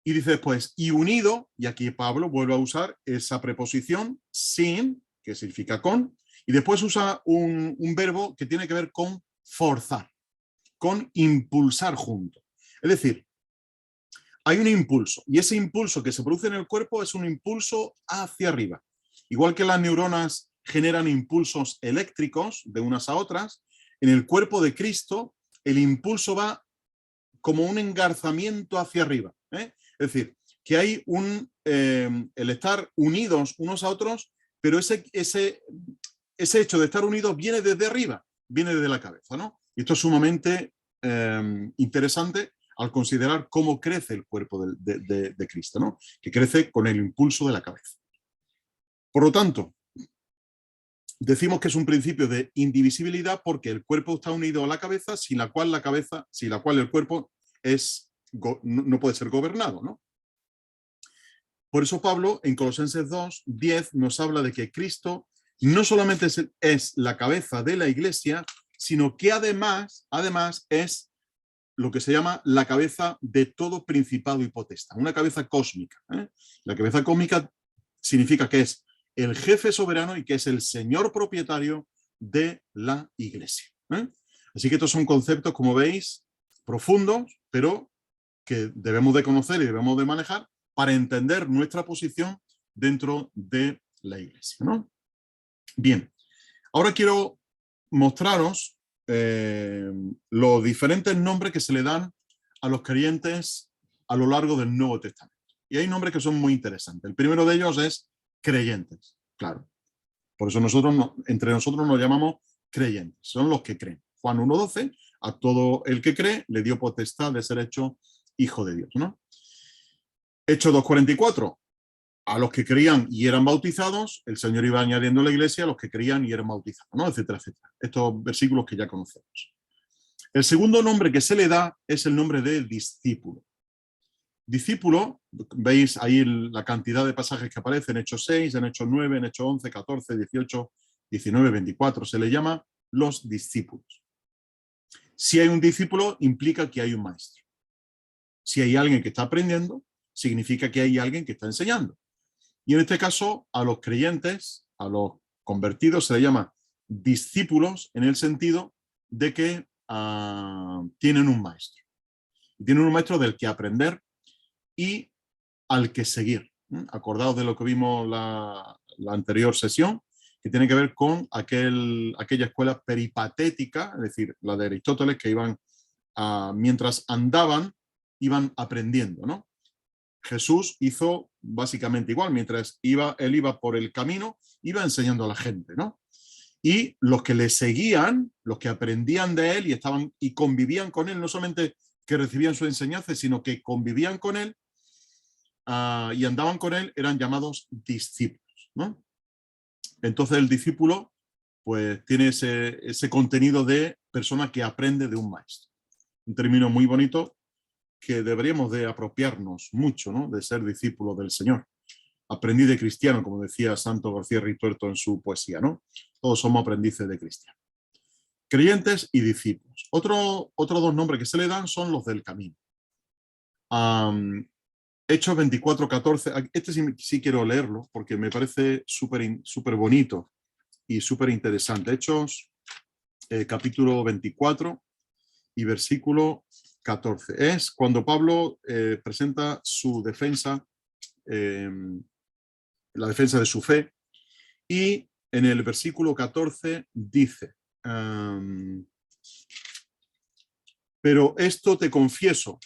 Y dice después, y unido, y aquí Pablo vuelve a usar esa preposición sin, que significa con, y después usa un verbo que tiene que ver con forzar, con impulsar junto. Es decir, hay un impulso, y ese impulso que se produce en el cuerpo es un impulso hacia arriba. Igual que las neuronas generan impulsos eléctricos de unas a otras, en el cuerpo de Cristo el impulso va como un engarzamiento hacia arriba, ¿eh? Es decir, que hay el estar unidos unos a otros, pero ese hecho de estar unidos viene desde arriba, viene desde la cabeza, ¿no? Y esto es sumamente interesante al considerar cómo crece el cuerpo de Cristo, ¿no? Que crece con el impulso de la cabeza. Por lo tanto, decimos que es un principio de indivisibilidad porque el cuerpo está unido a la cabeza, sin la cual el cuerpo no puede ser gobernado, ¿no? Por eso Pablo, en Colosenses 2:10, nos habla de que Cristo no solamente es la cabeza de la iglesia, sino que además es lo que se llama la cabeza de todo principado y potestad, una cabeza cósmica, ¿eh? La cabeza cósmica significa que es el jefe soberano y que es el señor propietario de la iglesia, ¿eh? Así que estos son conceptos, como veis, profundos, pero que debemos de conocer y debemos de manejar para entender nuestra posición dentro de la iglesia, ¿no? Bien, ahora quiero mostraros los diferentes nombres que se le dan a los creyentes a lo largo del Nuevo Testamento. Y hay nombres que son muy interesantes. El primero de ellos es creyentes, claro. Por eso entre nosotros nos llamamos creyentes, son los que creen. Juan 1:12, a todo el que cree le dio potestad de ser hecho hijo de Dios, ¿no? Hechos 2:44, a los que creían y eran bautizados, el Señor iba añadiendo a la iglesia a los que creían y eran bautizados, ¿no? Etcétera, etcétera. Estos versículos que ya conocemos. El segundo nombre que se le da es el nombre de discípulo. Discípulo, veis ahí la cantidad de pasajes que aparecen en Hechos 6, en Hechos 9, en Hechos 11, 14, 18, 19, 24. Se le llama los discípulos. Si hay un discípulo, implica que hay un maestro. Si hay alguien que está aprendiendo, significa que hay alguien que está enseñando. Y en este caso, a los creyentes, a los convertidos, se les llama discípulos en el sentido de que tienen un maestro. Tienen un maestro del que aprender y al que seguir. Acordaos de lo que vimos la anterior sesión, que tiene que ver con aquella escuela peripatética, es decir, la de Aristóteles, que iban, mientras andaban, iban aprendiendo, ¿no? Jesús hizo básicamente igual, mientras él iba por el camino, iba enseñando a la gente, ¿no? Y los que le seguían, los que aprendían de él y convivían con él, no solamente que recibían su enseñanza, sino que convivían con él y andaban con él, eran llamados discípulos, ¿no? Entonces el discípulo pues tiene ese contenido de persona que aprende de un maestro. Un término muy bonito que deberíamos de apropiarnos mucho, ¿no?, de ser discípulos del Señor. Aprendí de cristiano, como decía Santo García Rituerto en su poesía, ¿no? Todos somos aprendices de cristiano. Creyentes y discípulos. Otros dos nombres que se le dan son los del camino. Hechos 24:14. Este sí quiero leerlo porque me parece súper bonito y súper interesante. Hechos capítulo 24 y versículo 14. Es cuando Pablo presenta su defensa, la defensa de su fe, y en el versículo 14 dice: pero esto te confieso,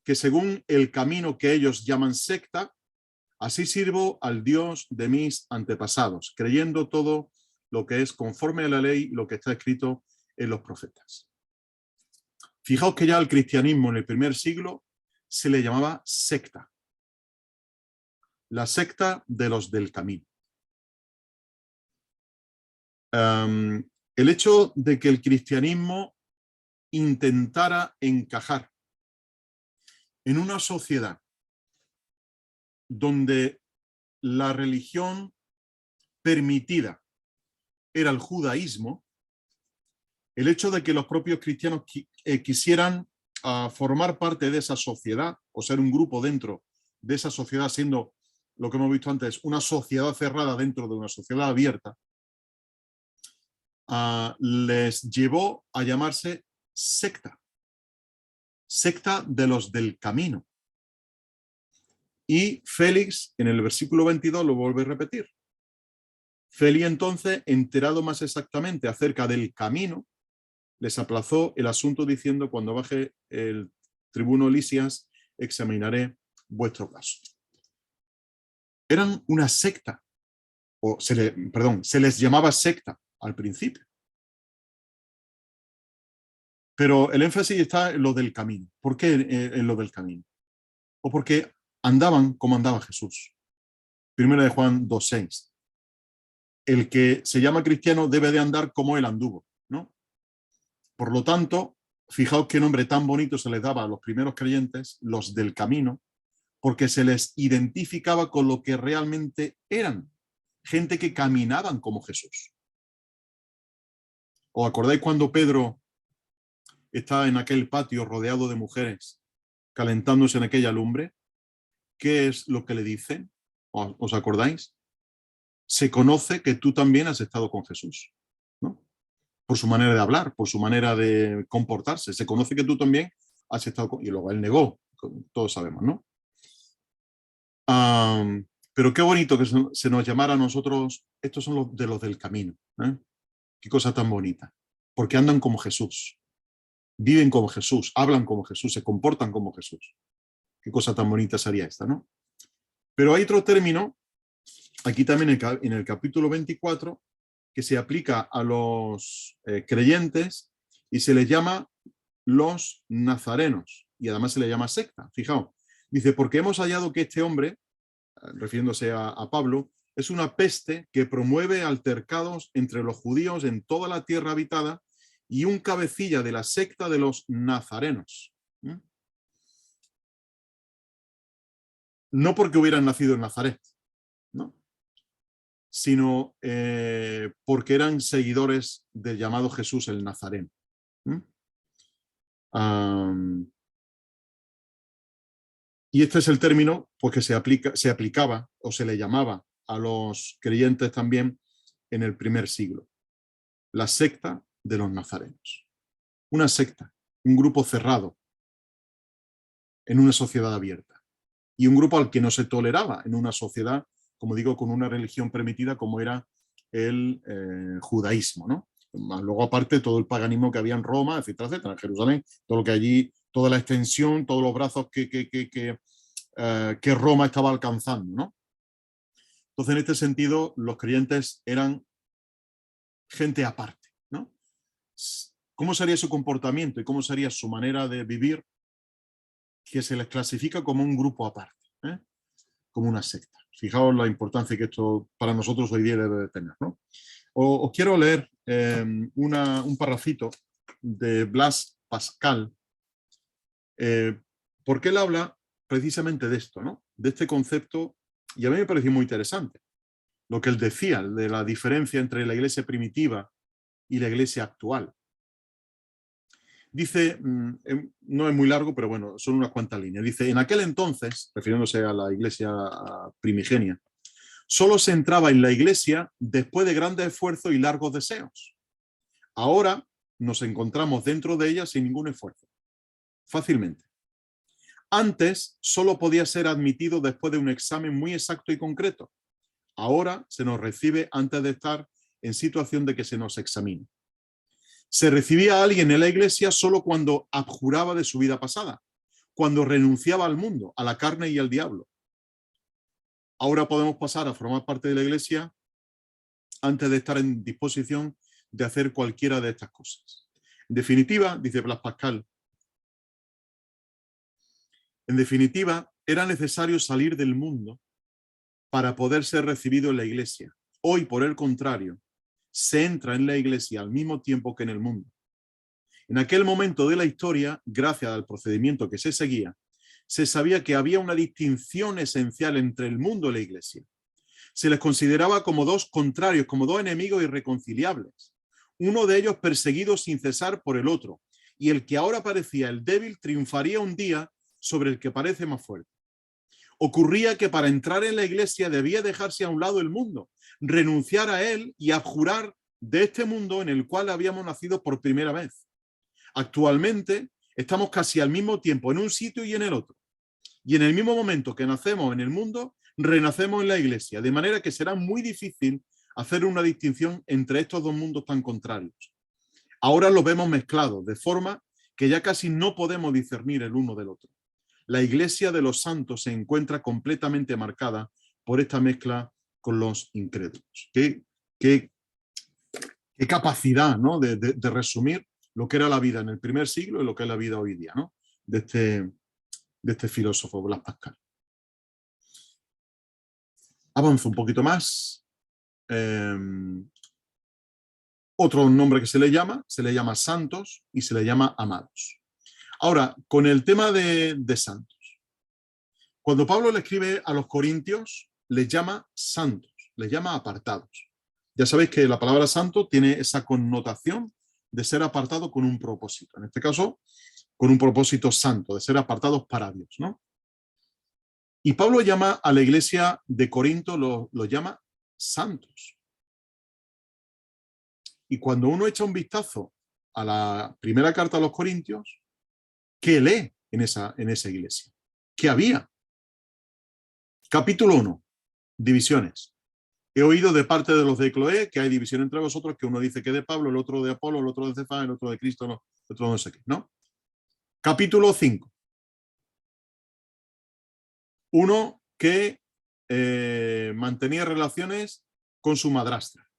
que según el camino que ellos llaman secta, así sirvo al Dios de mis antepasados, creyendo todo lo que es conforme a la ley, lo que está escrito en los profetas. Fijaos que ya al cristianismo en el primer siglo se le llamaba secta. La secta de los del camino. El hecho de que el cristianismo intentara encajar en una sociedad donde la religión permitida era el judaísmo, el hecho de que los propios cristianos quisieran formar parte de esa sociedad o ser un grupo dentro de esa sociedad, siendo lo que hemos visto antes, una sociedad cerrada dentro de una sociedad abierta, les llevó a llamarse secta, secta de los del camino. Y Félix, en el versículo 22, lo vuelve a repetir. Félix entonces, enterado más exactamente acerca del camino, les aplazó el asunto diciendo: cuando baje el tribuno Lisias, examinaré vuestro caso. Eran una secta, o se les llamaba secta al principio. Pero el énfasis está en lo del camino. ¿Por qué en lo del camino? O porque andaban como andaba Jesús. Primera de Juan 2:6. El que se llama cristiano debe de andar como él anduvo, ¿no? Por lo tanto, fijaos qué nombre tan bonito se les daba a los primeros creyentes, los del camino, porque se les identificaba con lo que realmente eran, gente que caminaban como Jesús. ¿Os acordáis cuando Pedro está en aquel patio rodeado de mujeres, calentándose en aquella lumbre? ¿Qué es lo que le dicen? ¿Os acordáis? Se conoce que tú también has estado con Jesús, ¿no? Por su manera de hablar, por su manera de comportarse. Se conoce que tú también has estado con... Y luego él negó, todos sabemos, ¿no? Pero qué bonito que se nos llamara a nosotros, estos son los del camino, ¿eh? Qué cosa tan bonita. Porque andan como Jesús, viven como Jesús, hablan como Jesús, se comportan como Jesús. Qué cosa tan bonita sería esta, ¿no? Pero hay otro término, aquí también en el capítulo 24, que se aplica a los creyentes y se les llama los nazarenos. Y además se le llama secta. Fijaos, dice: porque hemos hallado que este hombre, refiriéndose a Pablo, es una peste que promueve altercados entre los judíos en toda la tierra habitada y un cabecilla de la secta de los nazarenos. No porque hubieran nacido en Nazaret, ¿no?, sino porque eran seguidores del llamado Jesús el Nazareno. Y este es el término pues, que se aplicaba o se le llamaba a los creyentes también en el primer siglo. La secta de los nazarenos. Una secta, un grupo cerrado en una sociedad abierta. Y un grupo al que no se toleraba en una sociedad, como digo, con una religión permitida como era el judaísmo, ¿no? Luego aparte todo el paganismo que había en Roma, etcétera, etcétera, en Jerusalén, todo lo que allí, toda la extensión, todos los brazos que Roma estaba alcanzando, ¿no? Entonces, en este sentido, los creyentes eran gente aparte, ¿no? ¿Cómo sería su comportamiento y cómo sería su manera de vivir? Que se les clasifica como un grupo aparte, ¿eh? Como una secta. Fijaos la importancia que esto para nosotros hoy día debe de tener, ¿no? Os quiero leer un parrafito de Blas Pascal, porque él habla precisamente de esto, ¿no? De este concepto, y a mí me pareció muy interesante lo que él decía, de la diferencia entre la iglesia primitiva y la iglesia actual. Dice, no es muy largo, pero bueno, son unas cuantas líneas. Dice, en aquel entonces, refiriéndose a la iglesia primigenia, solo se entraba en la iglesia después de grandes esfuerzos y largos deseos. Ahora nos encontramos dentro de ella sin ningún esfuerzo, fácilmente. Antes solo podía ser admitido después de un examen muy exacto y concreto. Ahora se nos recibe antes de estar en situación de que se nos examine. Se recibía a alguien en la iglesia solo cuando abjuraba de su vida pasada, cuando renunciaba al mundo, a la carne y al diablo. Ahora podemos pasar a formar parte de la iglesia antes de estar en disposición de hacer cualquiera de estas cosas. En definitiva, dice Blas Pascal, en definitiva, era necesario salir del mundo para poder ser recibido en la iglesia. Hoy, por el contrario, se entra en la iglesia al mismo tiempo que en el mundo. En aquel momento de la historia, gracias al procedimiento que se seguía, se sabía que había una distinción esencial entre el mundo y la iglesia. Se les consideraba como dos contrarios, como dos enemigos irreconciliables. Uno de ellos perseguido sin cesar por el otro, y el que ahora parecía el débil triunfaría un día sobre el que parece más fuerte. Ocurría que para entrar en la iglesia debía dejarse a un lado el mundo, renunciar a él y abjurar de este mundo en el cual habíamos nacido por primera vez. Actualmente estamos casi al mismo tiempo en un sitio y en el otro. Y en el mismo momento que nacemos en el mundo, renacemos en la iglesia, de manera que será muy difícil hacer una distinción entre estos dos mundos tan contrarios. Ahora los vemos mezclados, de forma que ya casi no podemos discernir el uno del otro. La iglesia de los santos se encuentra completamente marcada por esta mezcla con los incrédulos. Qué capacidad, ¿no? de resumir lo que era la vida en el primer siglo y lo que es la vida hoy día, ¿no? de este filósofo, Blas Pascal. Avanzo un poquito más. Otro nombre que se le llama santos y se le llama amados. Ahora, con el tema de santos. Cuando Pablo le escribe a los corintios, les llama santos, les llama apartados. Ya sabéis que la palabra santo tiene esa connotación de ser apartado con un propósito. En este caso, con un propósito santo, de ser apartados para Dios, ¿no? Y Pablo llama a la iglesia de Corinto, lo llama santos. Y cuando uno echa un vistazo a la primera carta a los corintios, ¿qué lee en esa iglesia? ¿Qué había? Capítulo 1, divisiones. He oído de parte de los de Cloé que hay división entre vosotros, que uno dice que de Pablo, el otro de Apolo, el otro de Cefas, el otro de Cristo, el otro no sé qué, ¿no? Capítulo 5. Uno que mantenía relaciones con su madrastra.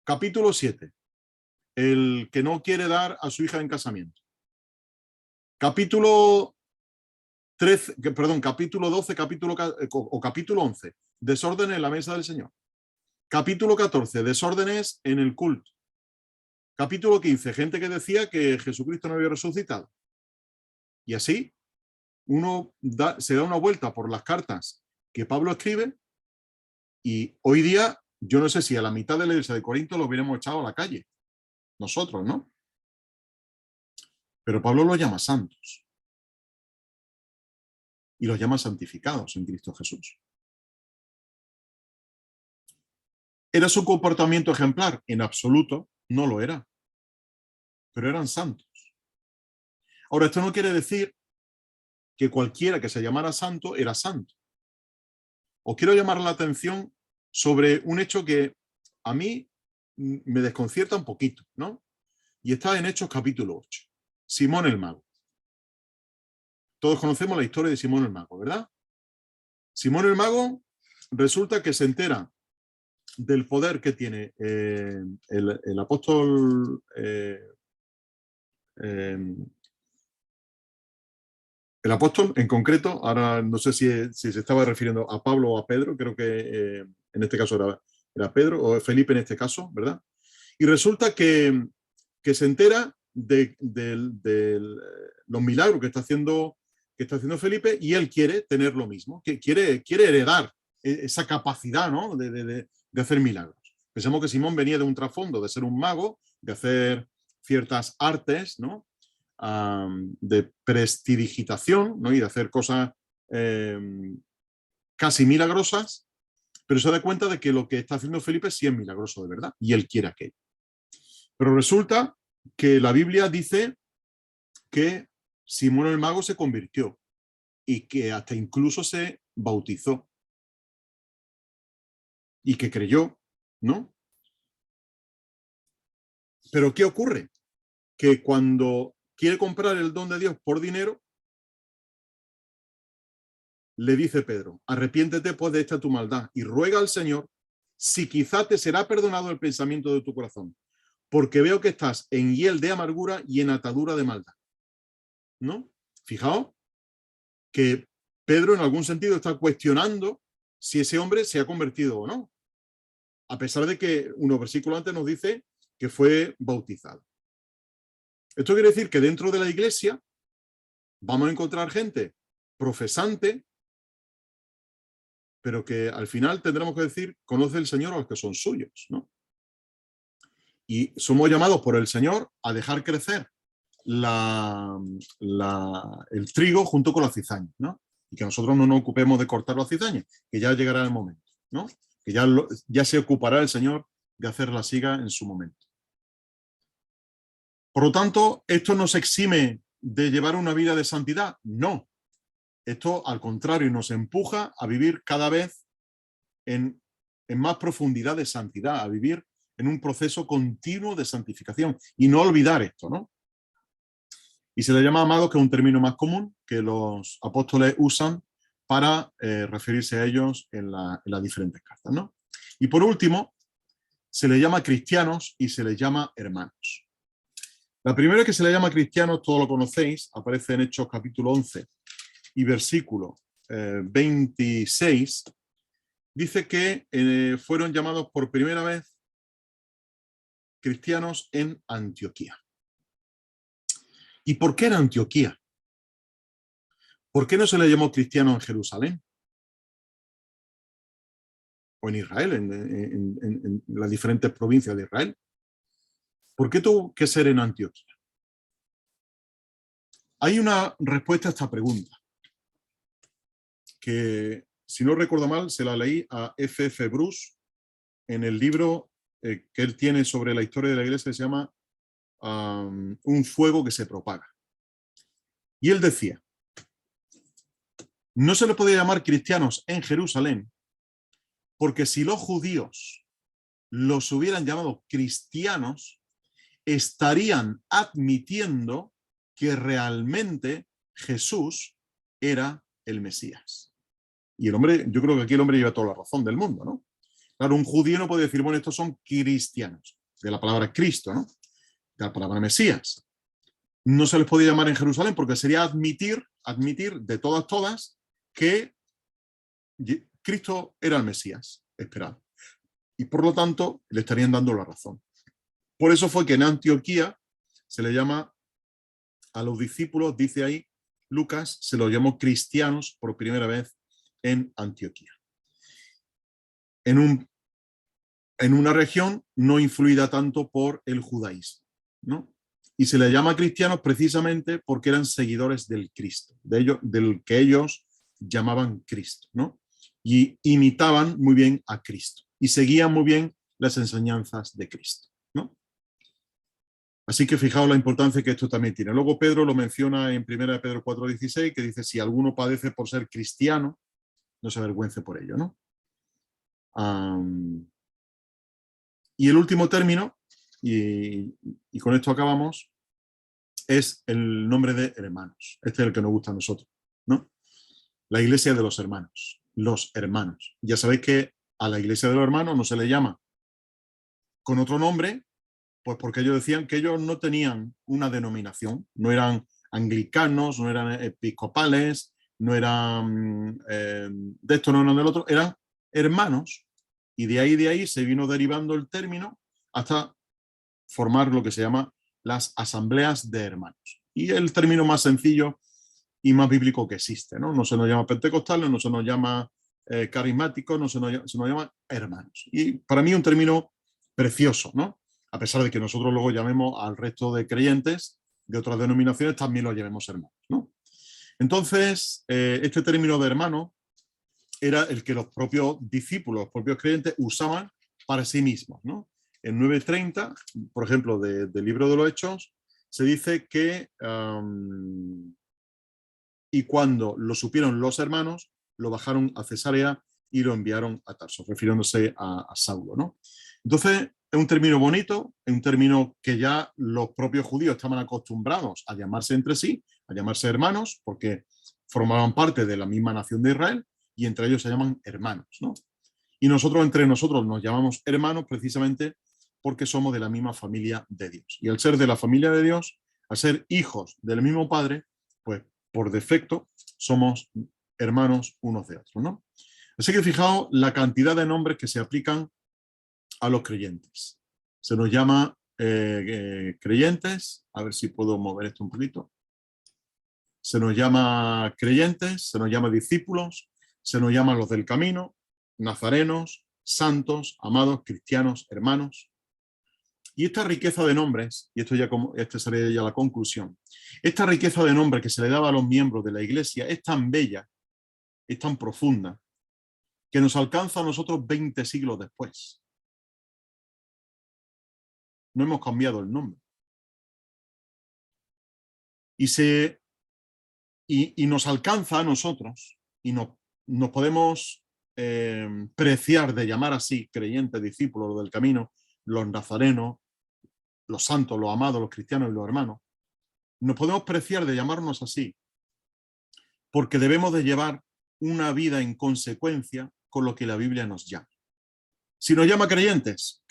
Capítulo 7. El que no quiere dar a su hija en casamiento. Capítulo 13, capítulo 12, capítulo 11. Desorden en la mesa del Señor. Capítulo 14. Desórdenes en el culto. Capítulo 15. Gente que decía que Jesucristo no había resucitado. Y así uno se da una vuelta por las cartas que Pablo escribe y hoy día yo no sé si a la mitad de la iglesia de Corinto lo hubiéramos echado a la calle. Nosotros, ¿no? Pero Pablo los llama santos. Y los llama santificados en Cristo Jesús. ¿Era su comportamiento ejemplar? En absoluto, no lo era. Pero eran santos. Ahora, esto no quiere decir que cualquiera que se llamara santo era santo. Os quiero llamar la atención sobre un hecho que a mí me desconcierta un poquito, ¿no? Y está en Hechos capítulo 8. Simón el Mago. Todos conocemos la historia de Simón el Mago, ¿verdad? Simón el Mago resulta que se entera del poder que tiene el apóstol el apóstol en concreto, ahora no sé si se estaba refiriendo a Pablo o a Pedro, creo que en este caso era Pedro o Felipe en este caso, ¿verdad? Y resulta que se entera de los milagros que está haciendo Felipe, y él quiere tener lo mismo, que quiere heredar esa capacidad, ¿no? de hacer milagros. Pensamos que Simón venía de un trasfondo de ser un mago, de hacer ciertas artes, ¿no? De prestidigitación, ¿no? Y de hacer cosas casi milagrosas, pero se da cuenta de que lo que está haciendo Felipe sí es milagroso de verdad, y él quiere aquello. Pero resulta que la Biblia dice que Simón el mago se convirtió y que hasta incluso se bautizó y que creyó, ¿no? Pero ¿qué ocurre? Que cuando quiere comprar el don de Dios por dinero, le dice Pedro: arrepiéntete pues de esta tu maldad y ruega al Señor si quizá te será perdonado el pensamiento de tu corazón, porque veo que estás en hiel de amargura y en atadura de maldad. ¿No? Fijaos que Pedro en algún sentido está cuestionando si ese hombre se ha convertido o no, a pesar de que unos versículos antes nos dice que fue bautizado. Esto quiere decir que dentro de la iglesia vamos a encontrar gente profesante, pero que al final tendremos que decir: conoce el Señor a los que son suyos, ¿no? Y somos llamados por el Señor a dejar crecer el trigo junto con la cizaña, ¿no? Y que nosotros no nos ocupemos de cortar la cizaña, que ya llegará el momento, ¿no? Que ya se ocupará el Señor de hacer la siga en su momento. Por lo tanto, ¿esto nos exime de llevar una vida de santidad? No. Esto, al contrario, nos empuja a vivir cada vez en más profundidad de santidad, a vivir en un proceso continuo de santificación y no olvidar esto, ¿no? Y se le llama amado, que es un término más común que los apóstoles usan para referirse a ellos en las diferentes cartas, ¿no? Y por último, se le llama cristianos y se les llama hermanos. La primera que se le llama cristianos, todos lo conocéis, aparece en Hechos capítulo 11 y versículo 26, dice que fueron llamados por primera vez cristianos en Antioquía. ¿Y por qué en Antioquía? ¿Por qué no se le llamó cristiano en Jerusalén? O en Israel, en las diferentes provincias de Israel. ¿Por qué tuvo que ser en Antioquía? Hay una respuesta a esta pregunta, que, si no recuerdo mal, se la leí a F.F. Bruce en el libro que él tiene sobre la historia de la iglesia, que se llama Un fuego que se propaga. Y él decía: no se le podía llamar cristianos en Jerusalén, porque si los judíos los hubieran llamado cristianos, estarían admitiendo que realmente Jesús era el Mesías. Y el hombre, yo creo que aquí el hombre lleva toda la razón del mundo, ¿no? Claro, un judío no puede decir: bueno, estos son cristianos, de la palabra Cristo, ¿no? De la palabra Mesías. No se les podía llamar en Jerusalén porque sería admitir de todas que Cristo era el Mesías esperado. Y por lo tanto, le estarían dando la razón. Por eso fue que en Antioquía se le llama a los discípulos, dice ahí Lucas, se los llamó cristianos por primera vez en Antioquía. En una región no influida tanto por el judaísmo, ¿no? Y se les llama cristianos precisamente porque eran seguidores del Cristo, del que ellos llamaban Cristo, ¿no? Y imitaban muy bien a Cristo y seguían muy bien las enseñanzas de Cristo, ¿no? Así que fijaos la importancia que esto también tiene. Luego Pedro lo menciona en 1 Pedro 4:16, que dice: si alguno padece por ser cristiano, no se avergüence por ello, ¿no? Y el último término, y con esto acabamos, es el nombre de hermanos. Este es el que nos gusta a nosotros, ¿no? La iglesia de los hermanos. Los hermanos. Ya sabéis que a la iglesia de los hermanos no se le llama con otro nombre, pues porque ellos decían que ellos no tenían una denominación, no eran anglicanos, no eran episcopales, no eran de esto, no eran del otro, eran hermanos. Y de ahí se vino derivando el término hasta formar lo que se llama las asambleas de hermanos. Y el término más sencillo y más bíblico que existe, ¿no? No se nos llama pentecostales, no se nos llama carismáticos, no se nos llama hermanos. Y para mí un término precioso, ¿no? A pesar de que nosotros luego llamemos al resto de creyentes de otras denominaciones, también lo llamemos hermanos, ¿no? Entonces, este término de hermano era el que los propios discípulos, los propios creyentes usaban para sí mismos, ¿no? En 9:30, por ejemplo, del libro de los Hechos, se dice que y cuando lo supieron los hermanos, lo bajaron a Cesarea y lo enviaron a Tarso, refiriéndose a Saulo, ¿no? Entonces, es un término bonito, es un término que ya los propios judíos estaban acostumbrados a llamarse entre sí, a llamarse hermanos, porque formaban parte de la misma nación de Israel, y entre ellos se llaman hermanos, ¿no? Y nosotros entre nosotros nos llamamos hermanos precisamente porque somos de la misma familia de Dios. Y al ser de la familia de Dios, al ser hijos del mismo Padre, pues por defecto somos hermanos unos de otros, ¿no? Así que fijaos la cantidad de nombres que se aplican a los creyentes. Se nos llama creyentes, a ver si puedo mover esto un poquito. Se nos llama creyentes, se nos llama discípulos, se nos llama los del camino, nazarenos, santos, amados, cristianos, hermanos. Y esta riqueza de nombres, y esto ya esta sería ya la conclusión, esta riqueza de nombres que se le daba a los miembros de la iglesia es tan bella, es tan profunda, que nos alcanza a nosotros 20 siglos después. No hemos cambiado el nombre. Y nos alcanza a nosotros, y nos podemos preciar de llamar así creyentes, discípulos, los del camino, los nazarenos, los santos, los amados, los cristianos y los hermanos. Nos podemos preciar de llamarnos así porque debemos de llevar una vida en consecuencia con lo que la Biblia nos llama. Si nos llama creyentes,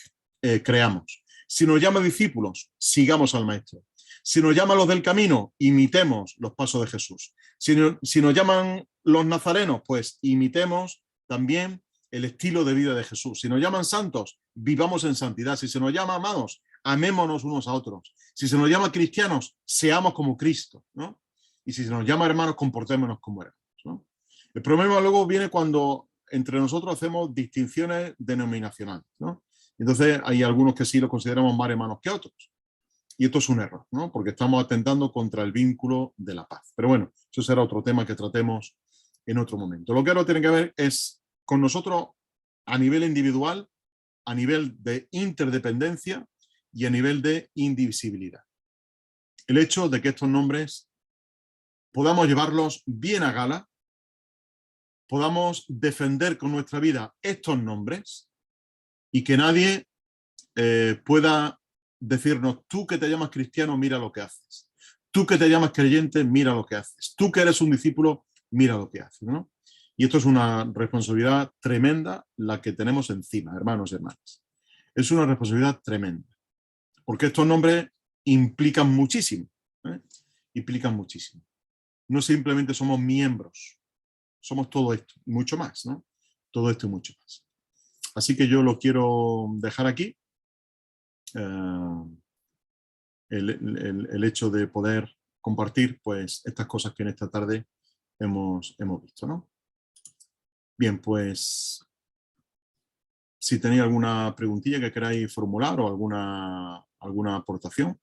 creamos. Si nos llama discípulos, sigamos al Maestro. Si nos llaman los del camino, imitemos los pasos de Jesús. Si nos llaman los nazarenos, pues imitemos también el estilo de vida de Jesús. Si nos llaman santos, vivamos en santidad. Si se nos llama amados, amémonos unos a otros. Si se nos llama cristianos, seamos como Cristo, ¿no? Y si se nos llama hermanos, comportémonos como hermanos, ¿no? El problema luego viene cuando entre nosotros hacemos distinciones denominacionales, ¿no? Entonces hay algunos que sí lo consideramos más hermanos que otros. Y esto es un error, ¿no? Porque estamos atentando contra el vínculo de la paz. Pero bueno, eso será otro tema que tratemos en otro momento. Lo que ahora tiene que ver es con nosotros a nivel individual, a nivel de interdependencia y a nivel de indivisibilidad. El hecho de que estos nombres podamos llevarlos bien a gala, podamos defender con nuestra vida estos nombres y que nadie pueda decirnos, tú que te llamas cristiano, mira lo que haces. Tú que te llamas creyente, mira lo que haces. Tú que eres un discípulo, mira lo que haces, ¿no? Y esto es una responsabilidad tremenda la que tenemos encima, hermanos y hermanas. Es una responsabilidad tremenda. Porque estos nombres implican muchísimo. ¿eh? Implican muchísimo. No simplemente somos miembros, somos todo esto y mucho más, ¿no? Todo esto y mucho más. Así que yo lo quiero dejar aquí. El hecho de poder compartir pues estas cosas que en esta tarde hemos visto, ¿no? Bien, pues si tenéis alguna preguntilla que queráis formular o alguna aportación.